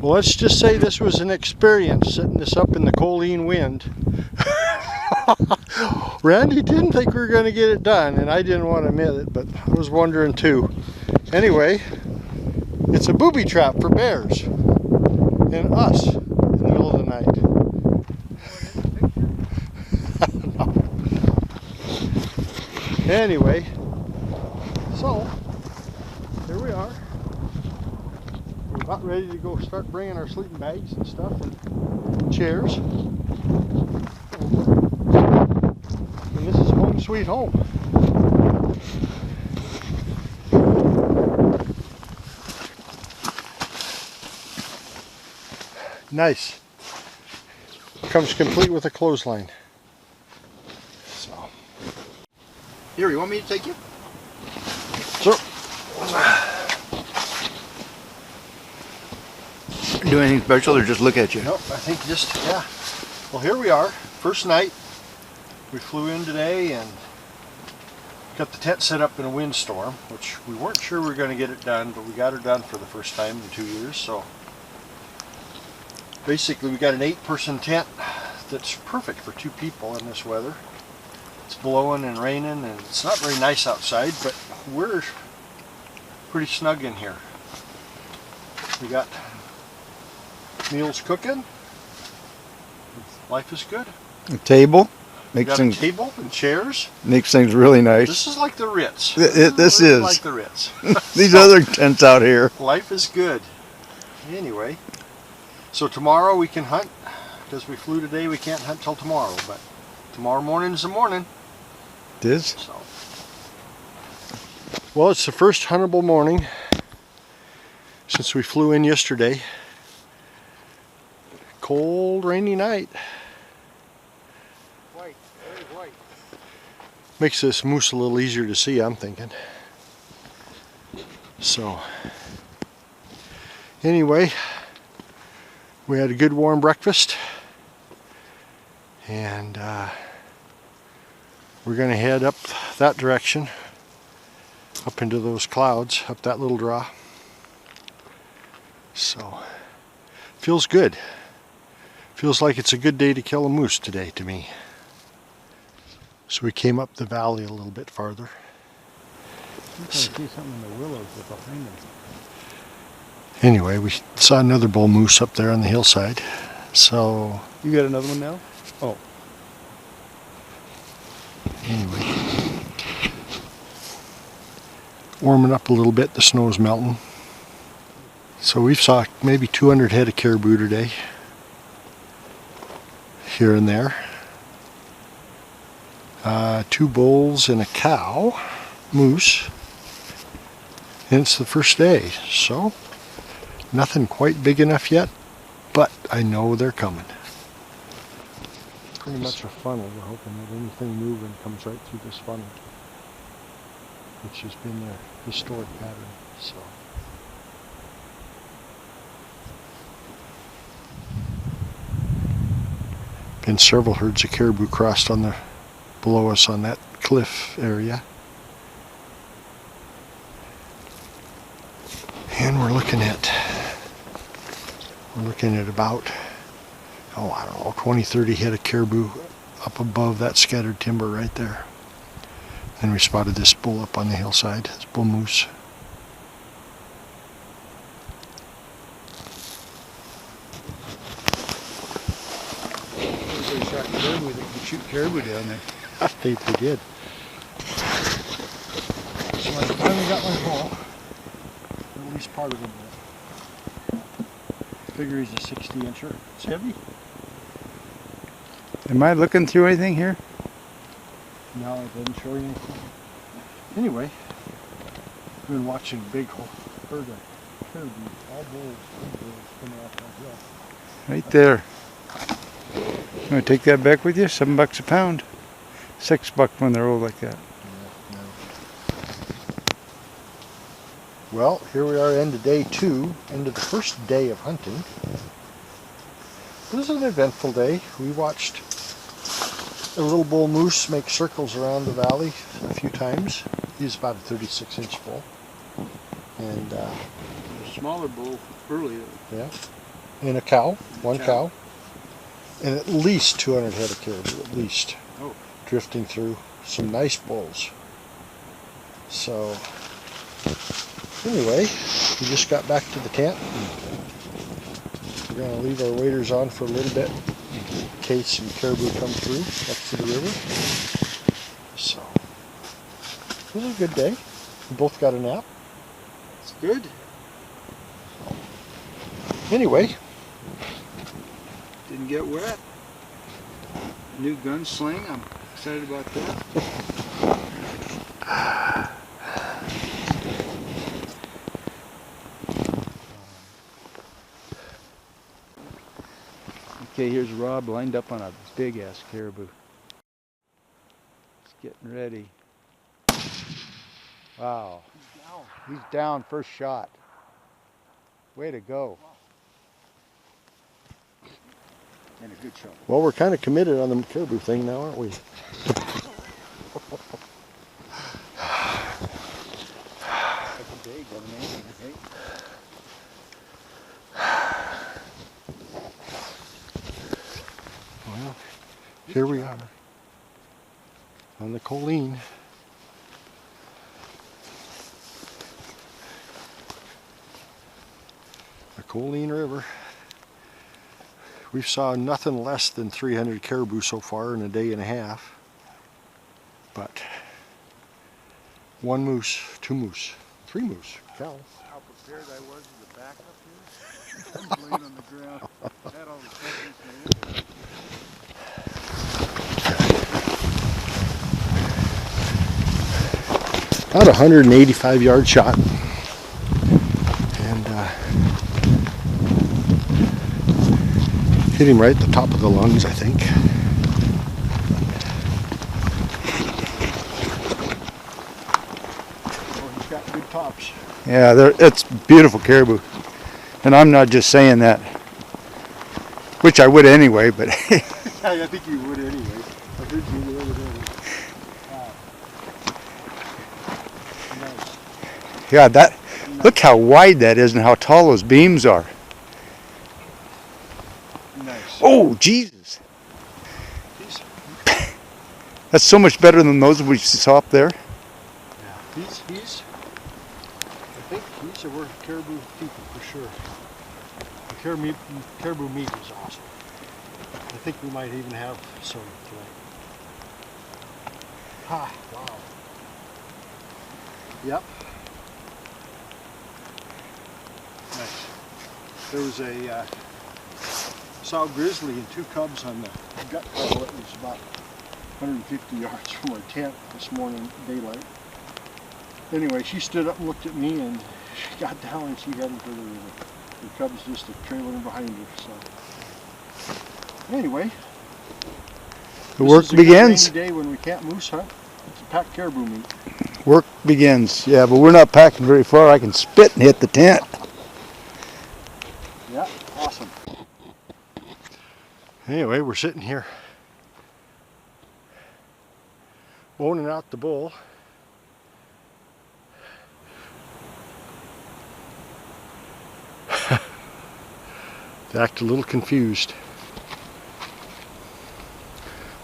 Well, let's just say this was an experience, setting this up in the Colleen wind. Randy didn't think we were going to get it done, and I didn't want to admit it, but I was wondering too. Anyway, it's a booby trap for bears and us in the middle of the night. Anyway, so here we are. We're about ready to go start bringing our sleeping bags and stuff and chairs. And this is home sweet home. Nice. Comes complete with a clothesline. So. Here, you want me to take you? Sure. Do anything special or just look at you? Nope, I think just, yeah. Well, here we are, first night. We flew in today and got the tent set up in a windstorm, which we weren't sure we were going to get it done, but we got her done for the first time in 2 years. So basically we got an 8-person tent that's perfect for 2 people in this weather. It's blowing and raining and it's not very nice outside, but we're pretty snug in here. We got meals cooking. Life is good. A table We got a table and chairs. makes things really nice. This is like the Ritz. This is like the Ritz. These other tents out here. Life is good. Anyway, so tomorrow we can hunt. Because we flew today, we can't hunt till tomorrow. But tomorrow morning's the morning. It is. So. Well, it's the first huntable morning since we flew in yesterday. Cold, rainy night. White, very white. Makes this moose a little easier to see, I'm thinking. So, anyway, we had a good warm breakfast. And we're going to head up that direction. Up into those clouds, up that little draw. So, feels good. Feels like it's a good day to kill a moose today to me. So we came up the valley a little bit farther. I see something in the willows behind them. Anyway, we saw another bull moose up there on the hillside. So You got another one now? Oh. anyway, warming up a little bit, the snow's melting. So we've saw maybe 200 head of caribou today. Here and there. 2 bulls and a cow, moose. And it's the first day, so nothing quite big enough yet, but I know they're coming. Pretty much a funnel. We're hoping that anything moving comes right through this funnel, which has been their historic pattern. So. Been several herds of caribou crossed on the below us on that cliff area. And we're looking at about, oh, I don't know, 20-30 head of caribou up above that scattered timber right there. And we spotted this bull up on the hillside, this bull moose. They shot caribou. They could shoot caribou down there. I think they did. So I finally got my haul. At least part of it. Figure he's a 60-incher. It's heavy. Am I looking through anything here? No, it doesn't show you anything. Anyway, we've been watching big herd of caribou, all bulls, big bulls coming off that hill. Right there. You want to take that back with you? $7 a pound. $6 when they're old like that. Well, here we are, end of day 2, end of the first day of hunting. It was an eventful day. We watched a little bull moose make circles around the valley a few times. He's about a 36-inch bull. And A smaller bull earlier. yeah. And a cow, one cow. And at least 200 head of caribou, at least. Oh. Drifting through. Some nice bulls. So, anyway, we just got back to the tent. We're going to leave our waders on for a little bit in case some caribou come through up to the river. So, it was a good day. We both got a nap. It's good. Anyway, Didn't get wet. New gunsling. I'm excited about that. Okay, here's Rob lined up on a big ass caribou. He's getting ready. Wow. He's down first shot. Way to go. And a good shot. well, we're kind of committed on the caribou thing now, aren't we? Well, here we are on the Colleen. The Colleen River. We've saw nothing less than 300 caribou so far in a day and a half. But one moose, two moose, three moose, cow. How prepared I was with the backup here. I'm laying on the ground. Had all the questions in the About a 185-yard shot. And hit him right at the top of the lungs, I think. Oh, he's got good tops. Yeah, it's beautiful caribou. And I'm not just saying that, which I would anyway, but I think you would anyway. I heard you the other day. Nice. yeah, look how wide that is and how tall those beams are. Nice. Oh, Jesus. That's so much better than those we saw up there. Yeah. I think he's a worth caribou people for sure. The caribou meat is awesome. I think we might even have some tonight. Ha! Wow. Yep. Nice. There was a saw grizzly and two cubs on the gut trail. It was about 150 yards from our tent this morning, daylight. Anyway, she stood up and looked at me, and she got down and she headed for the river. The cubs just trailing behind her. So anyway, The work begins. This is a good rainy day when we can't moose hunt. It's a packed caribou meat. Work begins. Yeah, but we're not packing very far. I can spit and hit the tent. Yeah, awesome. Anyway, we're sitting here boning out the bull. They act a little confused.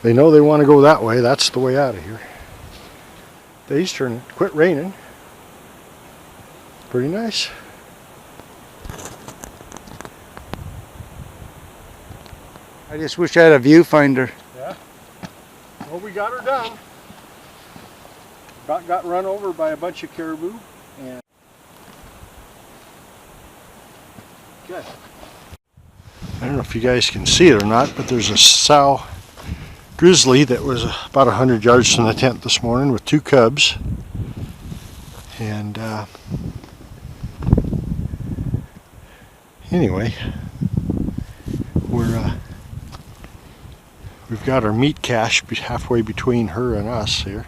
They know they want to go that way. That's the way out of here. Day's turning. Quit raining. Pretty nice. I just wish I had a viewfinder. Yeah. Well, we got her done. About got run over by a bunch of caribou. And good. I don't know if you guys can see it or not, but there's a sow grizzly that was about 100 yards from the tent this morning with two cubs. And anyway, we've got our meat cache halfway between her and us here.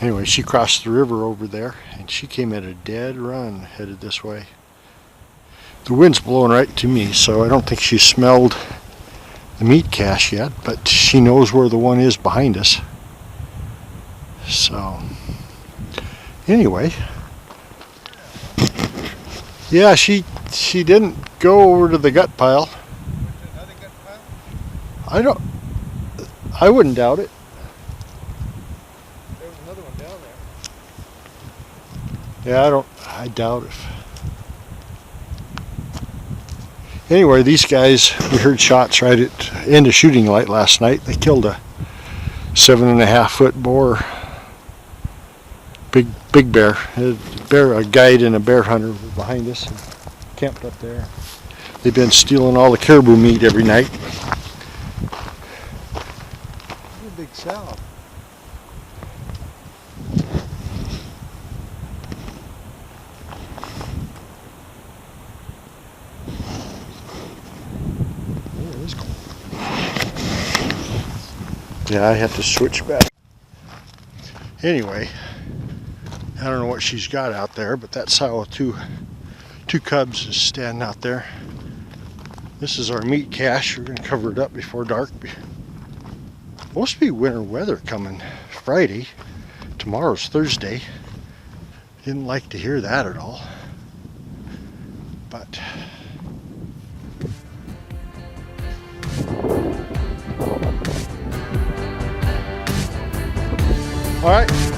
Anyway, she crossed the river over there, and she came at a dead run headed this way. The wind's blowing right to me, so I don't think she smelled the meat cache yet, but she knows where the one is behind us. So, anyway, yeah, she She didn't go over to the gut pile. Another gut pile? I wouldn't doubt it. There was another one down there. Yeah, I doubt it. Anyway, these guys, we heard shots right at end of shooting light last night. They killed a 7.5 foot boar. Big bear. A guide and a bear hunter were behind us and camped up there. They've been stealing all the caribou meat every night. That's a big sow. Yeah, I have to switch back. Anyway, I don't know what she's got out there, but that sow with two cubs is standing out there. This is our meat cache. We're gonna cover it up before dark. Supposed to be winter weather coming Friday. Tomorrow's Thursday. Didn't like to hear that at all. But all right.